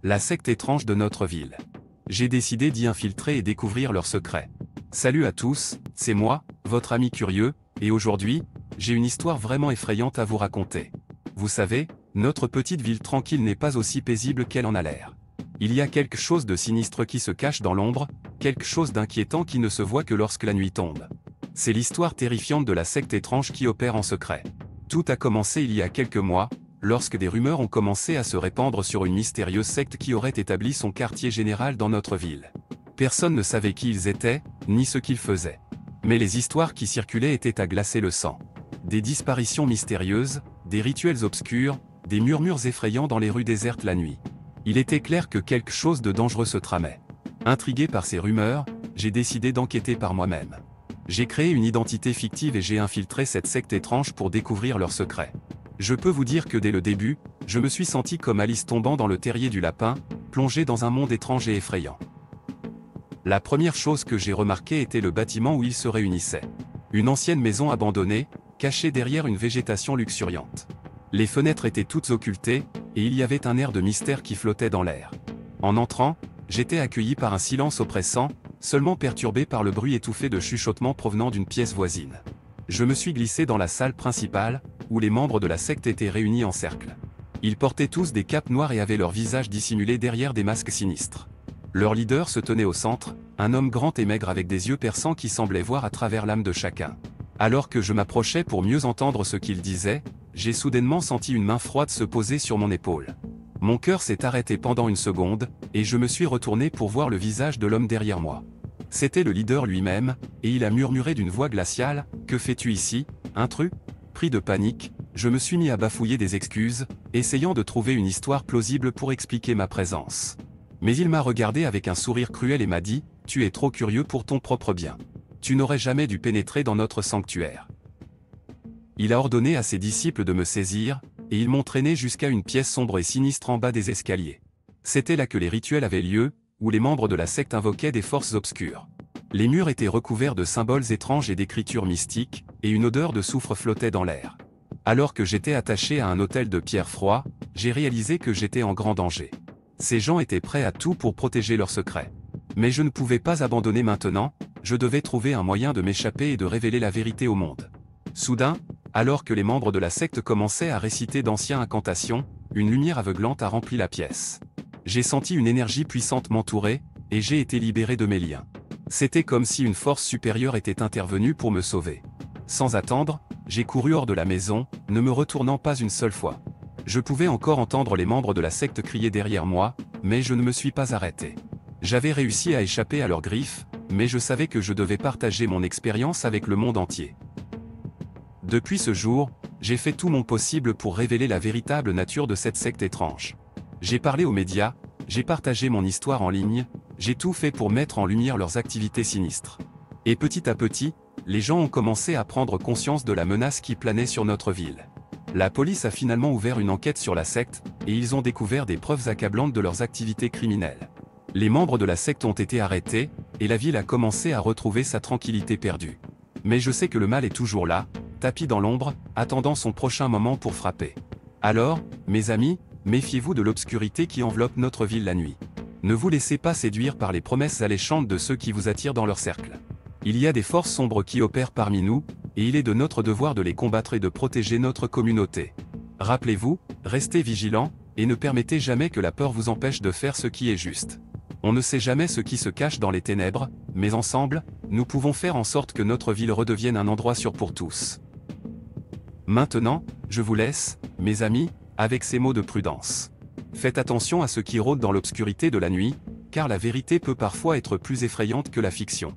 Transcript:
la secte étrange de notre ville. J'ai décidé d'y infiltrer et découvrir leurs secrets. Salut à tous, c'est moi, votre ami curieux, et aujourd'hui, j'ai une histoire vraiment effrayante à vous raconter. Vous savez, notre petite ville tranquille n'est pas aussi paisible qu'elle en a l'air. Il y a quelque chose de sinistre qui se cache dans l'ombre, quelque chose d'inquiétant qui ne se voit que lorsque la nuit tombe. C'est l'histoire terrifiante de la secte étrange qui opère en secret. Tout a commencé il y a quelques mois, lorsque des rumeurs ont commencé à se répandre sur une mystérieuse secte qui aurait établi son quartier général dans notre ville. Personne ne savait qui ils étaient, ni ce qu'ils faisaient. Mais les histoires qui circulaient étaient à glacer le sang. Des disparitions mystérieuses, des rituels obscurs, des murmures effrayants dans les rues désertes la nuit. Il était clair que quelque chose de dangereux se tramait. Intrigué par ces rumeurs, j'ai décidé d'enquêter par moi-même. J'ai créé une identité fictive et j'ai infiltré cette secte étrange pour découvrir leurs secrets. Je peux vous dire que dès le début, je me suis senti comme Alice tombant dans le terrier du lapin, plongé dans un monde étrange et effrayant. La première chose que j'ai remarquée était le bâtiment où ils se réunissaient. Une ancienne maison abandonnée, cachée derrière une végétation luxuriante. Les fenêtres étaient toutes occultées, et il y avait un air de mystère qui flottait dans l'air. En entrant, j'étais accueilli par un silence oppressant, seulement perturbé par le bruit étouffé de chuchotements provenant d'une pièce voisine. Je me suis glissé dans la salle principale, où les membres de la secte étaient réunis en cercle. Ils portaient tous des capes noires et avaient leurs visages dissimulés derrière des masques sinistres. Leur leader se tenait au centre, un homme grand et maigre avec des yeux perçants qui semblaient voir à travers l'âme de chacun. Alors que je m'approchais pour mieux entendre ce qu'il disait, j'ai soudainement senti une main froide se poser sur mon épaule. Mon cœur s'est arrêté pendant une seconde, et je me suis retourné pour voir le visage de l'homme derrière moi. C'était le leader lui-même, et il a murmuré d'une voix glaciale, « Que fais-tu ici, intrus ?» Pris de panique, je me suis mis à bafouiller des excuses, essayant de trouver une histoire plausible pour expliquer ma présence. Mais il m'a regardé avec un sourire cruel et m'a dit, « Tu es trop curieux pour ton propre bien. Tu n'aurais jamais dû pénétrer dans notre sanctuaire. » Il a ordonné à ses disciples de me saisir, et ils m'ont traîné jusqu'à une pièce sombre et sinistre en bas des escaliers. C'était là que les rituels avaient lieu, où les membres de la secte invoquaient des forces obscures. Les murs étaient recouverts de symboles étranges et d'écritures mystiques, et une odeur de soufre flottait dans l'air. Alors que j'étais attaché à un autel de pierre froid, j'ai réalisé que j'étais en grand danger. Ces gens étaient prêts à tout pour protéger leurs secrets. Mais je ne pouvais pas abandonner maintenant, je devais trouver un moyen de m'échapper et de révéler la vérité au monde. Soudain, alors que les membres de la secte commençaient à réciter d'anciennes incantations, une lumière aveuglante a rempli la pièce. J'ai senti une énergie puissante m'entourer, et j'ai été libéré de mes liens. C'était comme si une force supérieure était intervenue pour me sauver. Sans attendre, j'ai couru hors de la maison, ne me retournant pas une seule fois. Je pouvais encore entendre les membres de la secte crier derrière moi, mais je ne me suis pas arrêté. J'avais réussi à échapper à leurs griffes, mais je savais que je devais partager mon expérience avec le monde entier. Depuis ce jour, j'ai fait tout mon possible pour révéler la véritable nature de cette secte étrange. J'ai parlé aux médias, j'ai partagé mon histoire en ligne, j'ai tout fait pour mettre en lumière leurs activités sinistres. Et petit à petit, les gens ont commencé à prendre conscience de la menace qui planait sur notre ville. La police a finalement ouvert une enquête sur la secte, et ils ont découvert des preuves accablantes de leurs activités criminelles. Les membres de la secte ont été arrêtés, et la ville a commencé à retrouver sa tranquillité perdue. Mais je sais que le mal est toujours là, tapis dans l'ombre, attendant son prochain moment pour frapper. Alors, mes amis, méfiez-vous de l'obscurité qui enveloppe notre ville la nuit. Ne vous laissez pas séduire par les promesses alléchantes de ceux qui vous attirent dans leur cercle. Il y a des forces sombres qui opèrent parmi nous, et il est de notre devoir de les combattre et de protéger notre communauté. Rappelez-vous, restez vigilants, et ne permettez jamais que la peur vous empêche de faire ce qui est juste. On ne sait jamais ce qui se cache dans les ténèbres, mais ensemble, nous pouvons faire en sorte que notre ville redevienne un endroit sûr pour tous. Maintenant, je vous laisse, mes amis, avec ces mots de prudence. Faites attention à ce qui rôde dans l'obscurité de la nuit, car la vérité peut parfois être plus effrayante que la fiction.